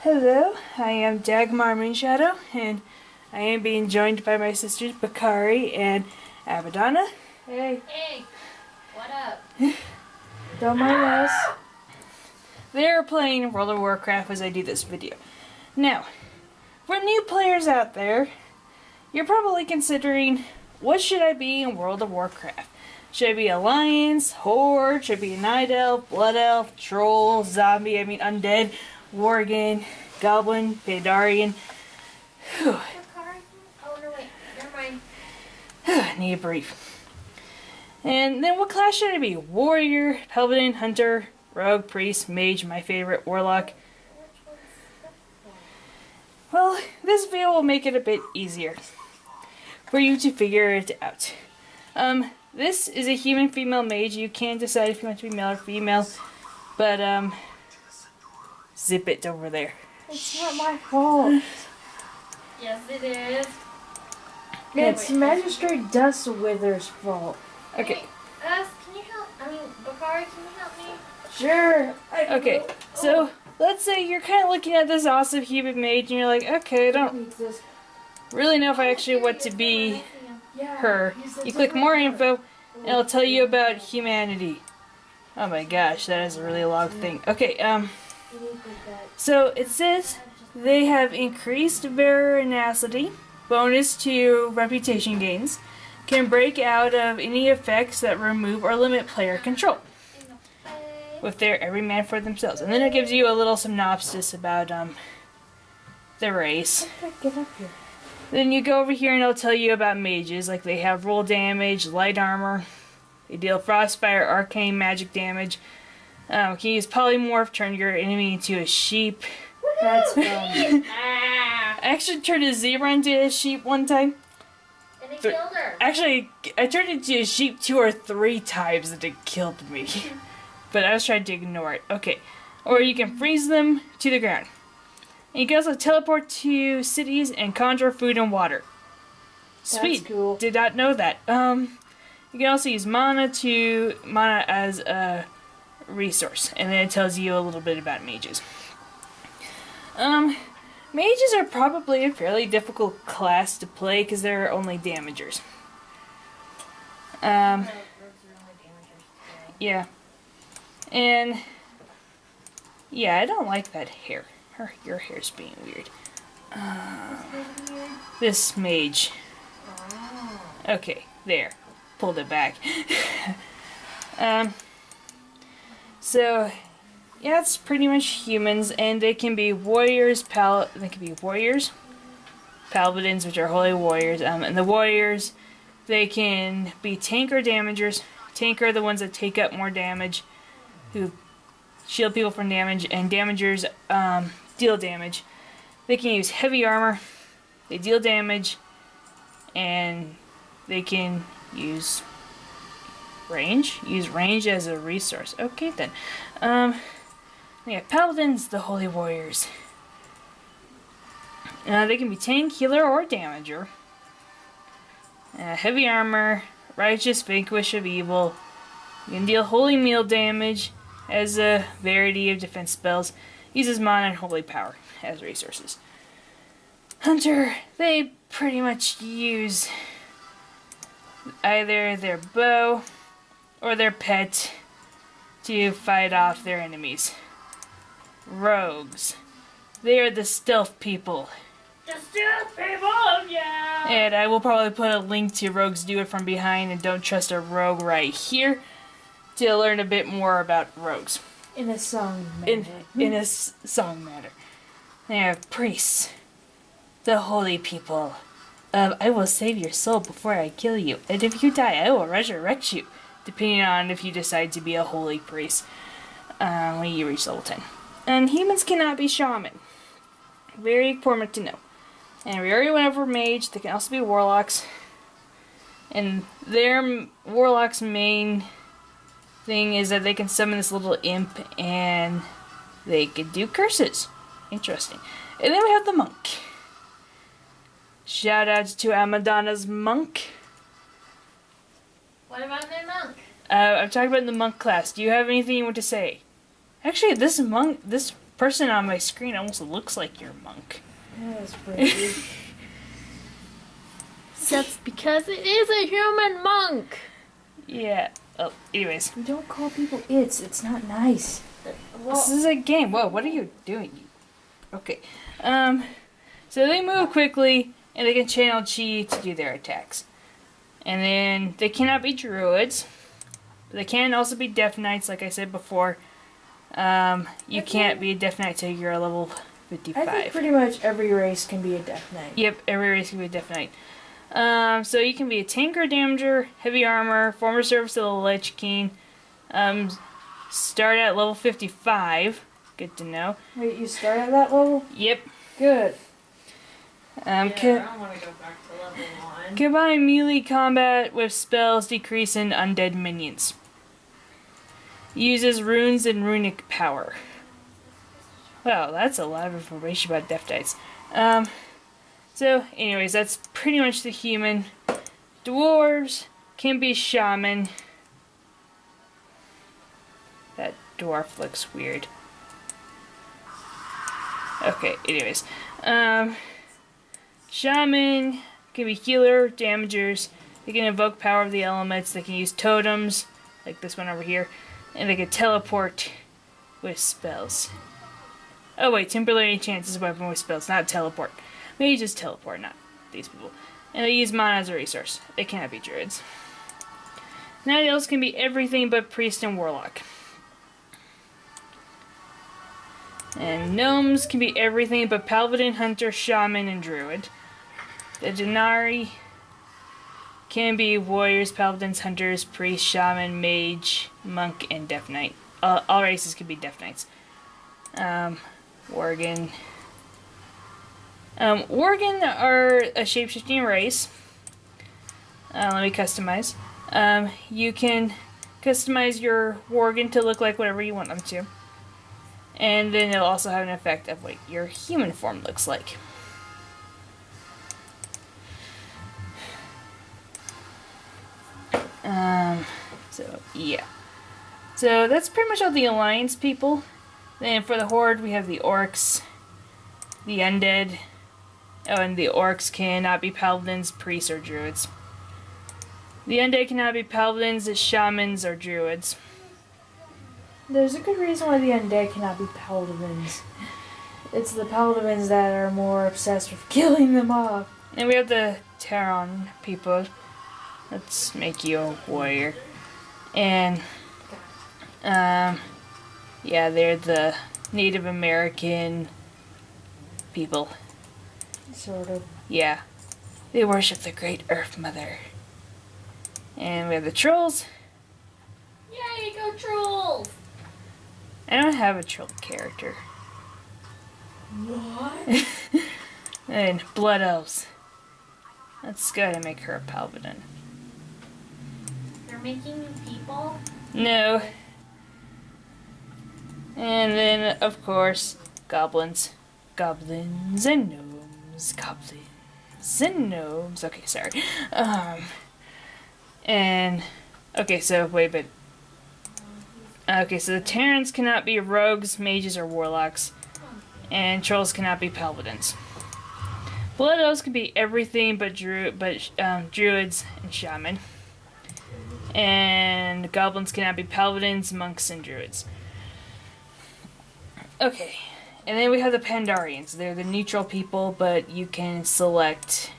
Hello, I am Dagmar Moonshadow, and I am being joined by my sisters Bakari and Abaddana. Hey, What up? don't mind us. They are playing World of Warcraft as I do this video. Now, for new players out there, you're probably considering, what should I be in World of Warcraft? Should I be Alliance, Horde, should I be a Night Elf, Blood Elf, Troll, Zombie, Undead, Worgen, Goblin, Pandarian? Oh no, wait, never mind. Need a brief. And then what class should I be? Warrior, Paladin, Hunter, Rogue, Priest, Mage, my favorite, Warlock. Well, this video will make it a bit easier for you to figure it out. This is a human female mage. You can decide if you want to be male or female, but zip it over there. It's not my fault. Yes, it is. It's Magistrate Dust Wither's fault. Okay. Hey, can you help? Bakari, can you help me? Sure. Okay. So let's say you're kind of looking at this awesome human mage, and you're like, okay, I don't really know if I actually want to be her. You click more info, and it'll tell you about humanity. Oh my gosh, that is a really long thing. Okay, so it says they have increased veracity, bonus to reputation gains, can break out of any effects that remove or limit player control with their every man for themselves. And then it gives you a little synopsis about the race. Get up here. Then you go over here and it'll tell you about mages, like they have roll damage, light armor, they deal frostfire, arcane magic damage. Can use polymorph, turn your enemy into a sheep. That's fun. I actually turned a zebra into a sheep one time. And it killed her. Actually, I turned it into a sheep 2 or 3 times and it killed me. But I was trying to ignore it. Okay. Or you can freeze them to the ground. And you can also teleport to cities and conjure food and water. Sweet. That's cool. Did not know that. You can also use mana as a resource. And then it tells you a little bit about mages. Mages are probably a fairly difficult class to play because they're only damagers. Yeah. And yeah, I don't like that hair. Your hair's being weird. This mage. Okay, there. Pulled it back. So yeah, it's pretty much humans, and they can be warriors, paladins, which are holy warriors, and the warriors, they can be tank or damagers. Tank are the ones that take up more damage, who shield people from damage, and damagers deal damage. They can use heavy armor, they deal damage, and they can use range as a resource. Okay then. Yeah, paladins, the holy warriors. They can be tank, healer, or damager. Heavy armor, righteous, vanquish of evil. You can deal holy meal damage as a variety of defense spells. Uses mana and holy power as resources. Hunter, they pretty much use either their bow or their pet to fight off their enemies. Rogues, they are the stealth people. The stealth people, yeah! And I will probably put a link to Rogues Do It From Behind and Don't Trust a Rogue right here to learn a bit more about rogues. In a song matter. In a song matter. They have priests, the holy people. I will save your soul before I kill you, and if you die, I will resurrect you, depending on if you decide to be a holy priest when you reach level 10. And humans cannot be shaman. Very important to know. And we already went over mage. They can also be warlocks. And their warlock's main thing is that they can summon this little imp and they can do curses. Interesting. And then we have the monk. Shout out to Amadana's monk. What about the monk? I'm talking about the monk class. Do you have anything you want to say? Actually, this person on my screen almost looks like your monk. Yeah, that's pretty. That's because it is a human monk. Yeah. Oh, anyways. You don't call people it's. It's not nice. This is a game. Whoa, what are you doing? Okay. So they move quickly, and they can channel chi to do their attacks. And then they cannot be druids. They can also be death knights, like I said before. You can't be a death knight till you're a level 55. I think pretty much every race can be a death knight. Yep, every race can be a death knight. So you can be a tanker, damager, heavy armor, former service of the Lich King. Start at level 55. Good to know. Wait, you start at that level? Yep. Good. I don't want to go back to level 1. Combine melee combat with spells decreasing undead minions. Uses runes and runic power. Wow, that's a lot of information about death knights. So, anyways, that's pretty much the human. Dwarves can be shaman. That dwarf looks weird. Okay, anyways. Shaman can be healer, damagers. They can invoke power of the elements. They can use totems, like this one over here. And they can teleport with spells. Oh wait, temporary enchants weapon with spells, not teleport. Maybe just teleport, not these people. And they use mana as a resource. They cannot be druids. Night elves can be everything but priest and warlock. And gnomes can be everything but paladin, hunter, shaman, and druid. The Denari can be warriors, paladins, hunters, priest, shaman, mage, monk, and death knight. All races can be death knights. Worgen. Worgen are a shapeshifting race. Let me customize. You can customize your Worgen to look like whatever you want them to. And then it'll also have an effect of what your human form looks like. So, yeah. So, that's pretty much all the Alliance people. Then for the Horde, we have the Orcs, the Undead. Oh, and the Orcs cannot be Paladins, Priests, or Druids. The Undead cannot be Paladins, Shamans, or Druids. There's a good reason why the undead cannot be paladins. It's the paladins that are more obsessed with killing them off. And we have the Terran people. Let's make you a warrior. And, yeah, they're the Native American people. Sort of. Yeah. They worship the great Earth Mother. And we have the Trolls. Yay, go trolls! I don't have a troll character. What? And Blood Elves. Let's go ahead and make her a paladin. You're making new people? No. And then, of course, goblins. Goblins and gnomes. Goblins and gnomes. Okay, sorry. And, okay, so, wait, but... Okay, so the Terrans cannot be rogues, mages, or warlocks. And trolls cannot be paladins. Blood elves can be everything but druids and shaman. And goblins cannot be paladins, monks, and druids. Okay, and then we have the Pandarians. They're the neutral people, but you can select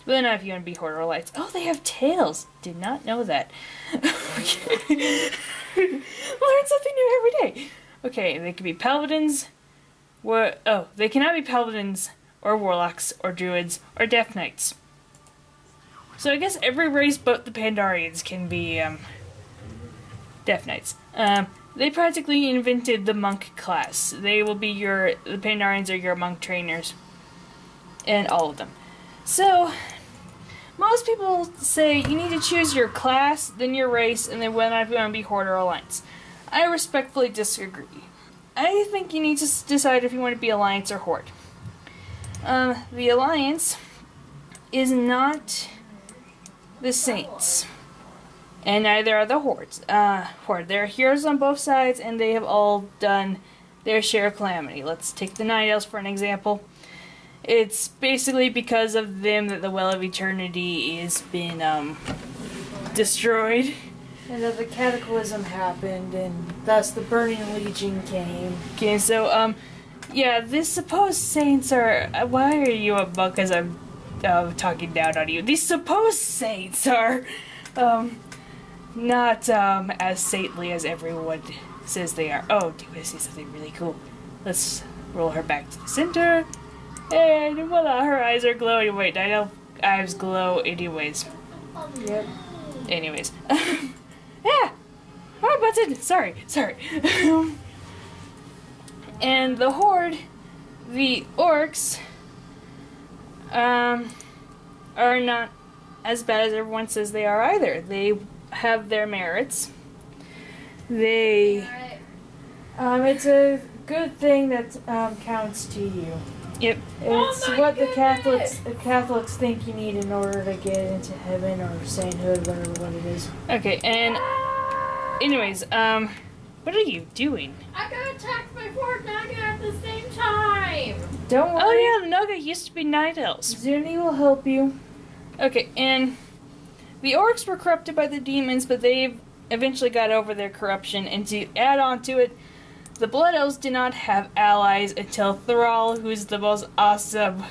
whether or not if you want to be Horde or Alliance. Oh, they have tails. Did not know that. Okay. Learn something new every day. Okay, they can be paladins. They cannot be paladins or warlocks or druids or death knights. So I guess every race but the Pandarians can be death knights. They practically invented the monk class. They will be the Pandarians are your monk trainers. And all of them. So, most people say you need to choose your class, then your race, and then whether or not you want to be Horde or Alliance. I respectfully disagree. I think you need to decide if you want to be Alliance or Horde. The Alliance is not the Saints. And neither are the Hordes. Horde. There are heroes on both sides, and they have all done their share of calamity. Let's take the Night Elves for an example. It's basically because of them that the Well of Eternity has been destroyed. And that the cataclysm happened, and thus the Burning Legion came. Okay, so yeah, these supposed saints are. Why are you a buck as I'm talking down on you? These supposed saints are not as saintly as everyone says they are. Oh, do I see something really cool? Let's roll her back to the center. And voila, her eyes are glowing. Wait, I know eyes glow anyways. Yep. Anyways. Yeah! Oh, button! Sorry. And the Horde, the orcs, are not as bad as everyone says they are either. They have their merits. They... It's a good thing that counts to you. Yep. It's what the Catholics think you need in order to get into heaven or sainthood, whatever what it is. Okay, and... Anyways, what are you doing? I got attacked by 4 Naga at the same time! Don't worry. Oh yeah, the Naga used to be Night Elves. Zuni will help you. Okay, and the orcs were corrupted by the demons, but they eventually got over their corruption, and to add on to it, the Blood Elves did not have allies until Thrall, who's the most awesome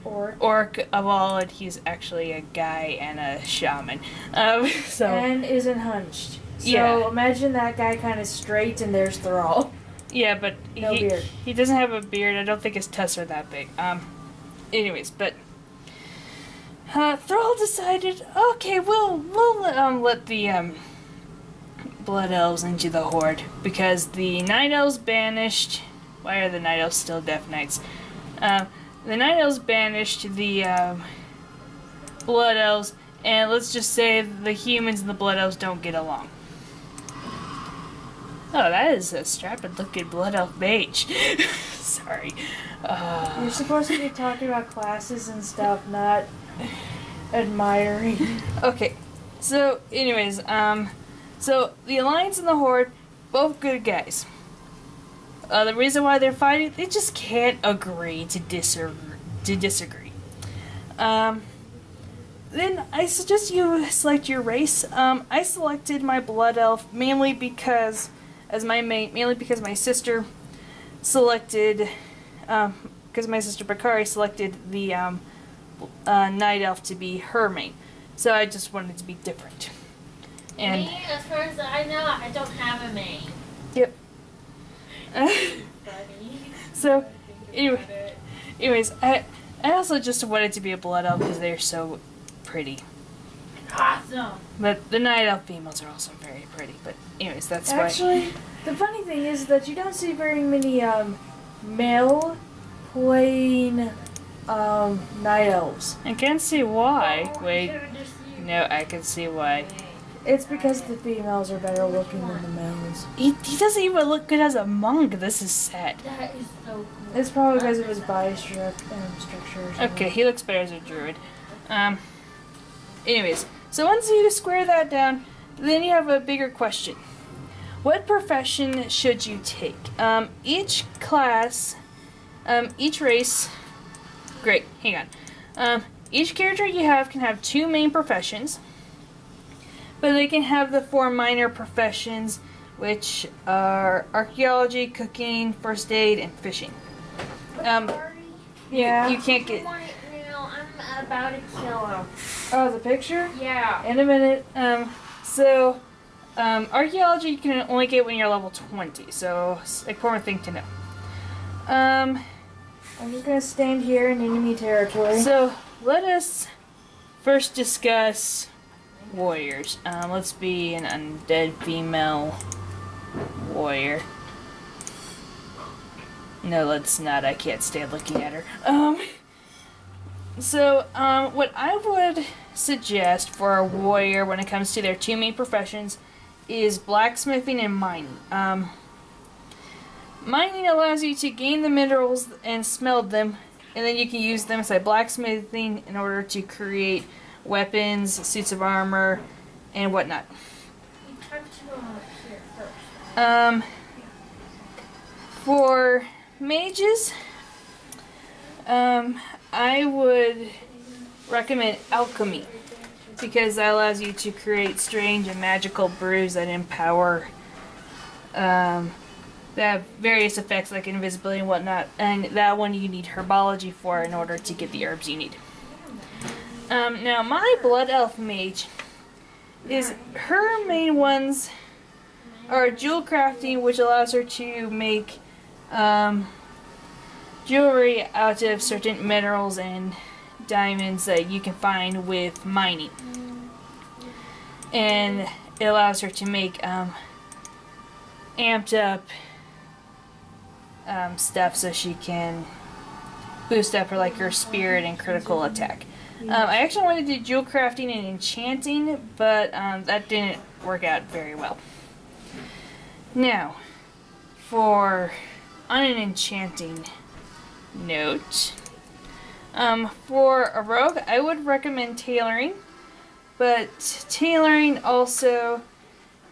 orc of all, and he's actually a guy and a shaman. And isn't hunched. So Yeah. imagine that guy kind of straight, and there's Thrall. Yeah, but No beard. He doesn't have a beard. I don't think his tusks are that big. Anyways, but Thrall decided, okay, we'll let the Blood Elves into the Horde because the Night Elves banished. Why are the Night Elves still Death Knights? The Night Elves banished the Blood Elves, and let's just say the humans and the Blood Elves don't get along. Oh, that is a strapping-looking Blood Elf Mage. Sorry. You're supposed to be talking about classes and stuff, not admiring. Okay, so anyways, so the Alliance and the Horde, both good guys. The reason why they're fighting, they just can't agree to disagree. Then I suggest you select your race. I selected my Blood Elf mainly because my sister selected, because my sister Bakari selected the Night Elf to be her main. So I just wanted it to be different. And Me, as far as I know, I don't have a main. yep. Funny. So, anyways, I also just wanted to be a Blood Elf because they're so pretty. Awesome! But the Night Elf females are also very pretty. But anyways, that's why. Actually, the funny thing is that you don't see very many male playing night elves. I can't see why. Oh, Wait, should've just used no, I can see why. It's because the females are better looking than the males. He doesn't even look good as a monk. This is sad. That is so cool. It's probably because of his body structure or something. Okay, he looks better as a druid. Anyways, so once you square that down, then you have a bigger question. What profession should you take? Each class, each race, great, hang on. Each character you have can have 2 main professions, but they can have the 4 minor professions, which are archaeology, cooking, first aid, and fishing. Yeah. You can't get... I'm about to kill him. Oh, the picture? Yeah. In a minute. Archaeology you can only get when you're level 20, so it's an important thing to know. I'm just gonna stand here in enemy territory. So let us first discuss warriors. Let's be an undead female warrior. No, let's not. I can't stand looking at her. What I would suggest for a warrior when it comes to their 2 main professions is blacksmithing and mining. Mining allows you to gain the minerals and smelt them, and then you can use them as blacksmithing in order to create weapons, suits of armor, and whatnot. You talk to him here first. For mages, I would recommend alchemy because that allows you to create strange and magical brews that empower that have various effects like invisibility and whatnot, and that one you need herbology for in order to get the herbs you need. Now my blood elf mage is her main ones are jewel crafting, which allows her to make jewelry out of certain minerals and diamonds that you can find with mining, and it allows her to make amped up stuff so she can boost up her spirit and critical attack. I actually wanted to do jewel crafting and enchanting, but that didn't work out very well. Now, on an enchanting note, for a rogue, I would recommend tailoring, but tailoring also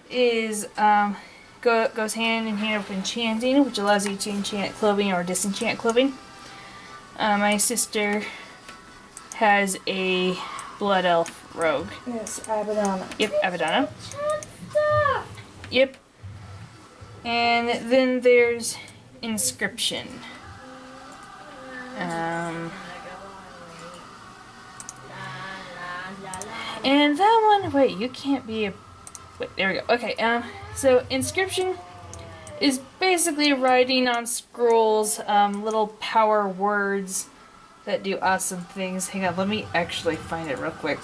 is goes hand in hand with enchanting, which allows you to enchant clothing or disenchant clothing. My sister has a blood elf rogue. Yes, Abaddon. Yep, Abaddon. Yep. And then there's inscription. And that one, wait, you can't be a... Wait, there we go. Okay, so inscription is basically writing on scrolls, little power words that do awesome things. Hang on, let me actually find it real quick.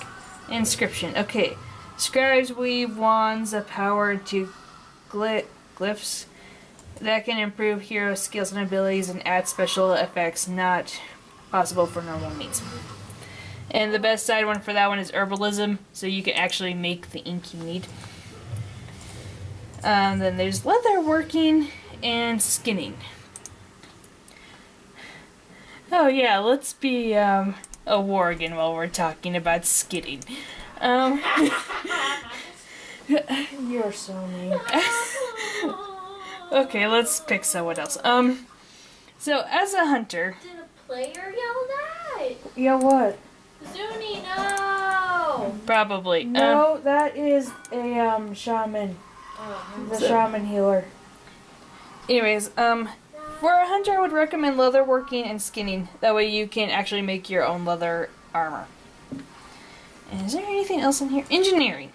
Inscription, okay. Scribes weave wands of power into glyphs that can improve hero skills and abilities and add special effects not possible for normal means. And the best side one for that one is herbalism, so you can actually make the ink you need. Then there's leather working and skinning. Oh yeah, let's be a Worgen while we're talking about skinning. You're so mean. Okay, let's pick someone else. So as a hunter... Did a player yell that? Yeah, what? Zuni, no! Probably. No, that is a shaman. The shaman healer. Anyways, for a hunter I would recommend leather working and skinning. That way you can actually make your own leather armor. And is there anything else in here? Engineering.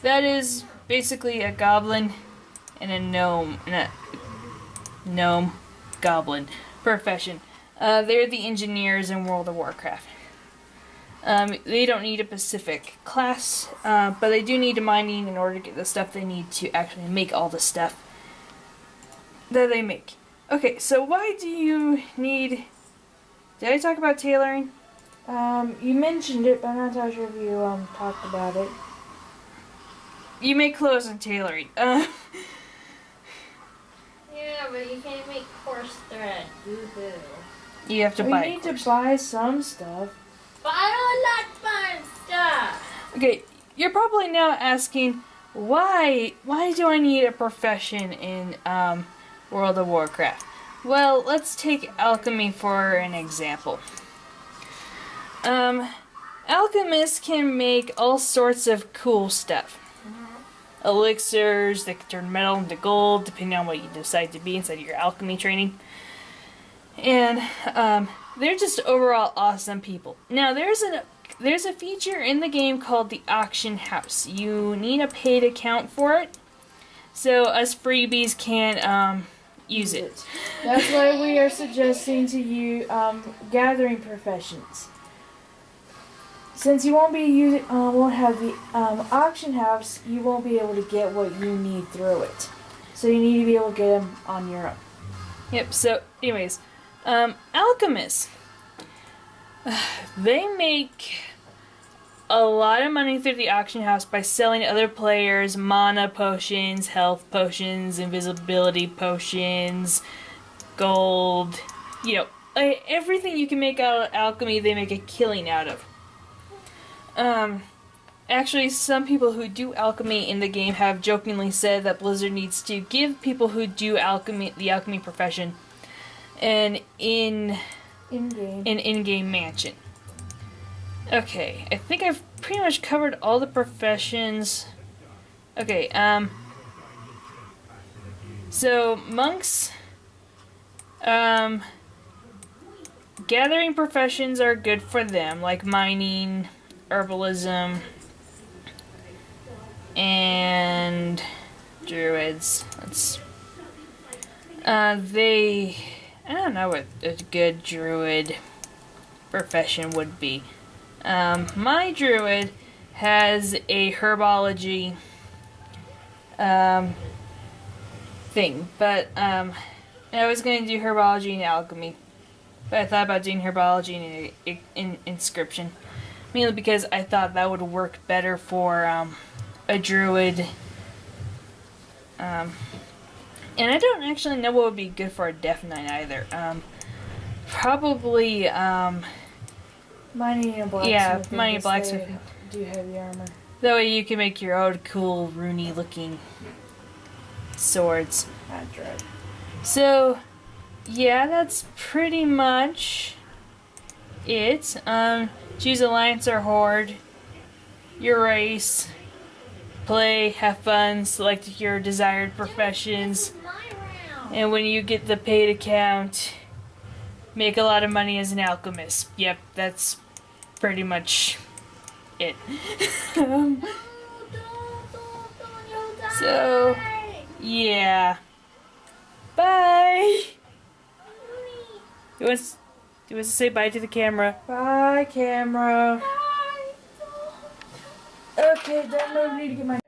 That is basically a goblin and a gnome goblin profession. They're the engineers in World of Warcraft. They don't need a specific class, but they do need mining in order to get the stuff they need to actually make all the stuff that they make. Okay, so why do you need... Did I talk about tailoring? You mentioned it, but I'm not sure if you talked about it. You make clothes and tailoring. Yeah, but you can't make coarse thread. Woohoo. You have to We buy need course. to buy some stuff. But I don't like fun stuff. Okay, you're probably now asking, why do I need a profession in World of Warcraft? Well, let's take alchemy for an example. Alchemists can make all sorts of cool stuff. Elixirs that can turn metal into gold, depending on what you decide to be inside of your alchemy training. And they're just overall awesome people. Now there's a feature in the game called the auction house. You need a paid account for it, so us freebies can use it. That's why we are suggesting to you gathering professions. Since you won't have the auction house, you won't be able to get what you need through it. So you need to be able to get them on your own. Yep. So, anyways, alchemists, they make a lot of money through the auction house by selling other players mana potions, health potions, invisibility potions, gold. Everything you can make out of alchemy, they make a killing out of. actually, some people who do alchemy in the game have jokingly said that Blizzard needs to give people who do alchemy, the alchemy profession, an in-game mansion. Okay, I think I've pretty much covered all the professions. Okay, so monks, gathering professions are good for them, like mining, herbalism, and druids. I don't know what a good druid profession would be. My druid has a herbology thing, but I was going to do herbology and alchemy, but I thought about doing herbology and inscription, mainly because I thought that would work better for a druid. And I don't actually know what would be good for a Death Knight either. Probably, Mining and blacksmith. yeah, mining and blacksmith. Do heavy armor. That way you can make your own cool, runey looking swords. That's right. So, yeah, that's pretty much it. Choose Alliance or Horde. Your race. Play, have fun, select your desired professions. My round. And when you get the paid account, make a lot of money as an alchemist. Yep, that's pretty much it. Don't, you'll So, die. yeah. Bye! You want to say bye to the camera? Bye, camera. Bye. Okay, don't need to get my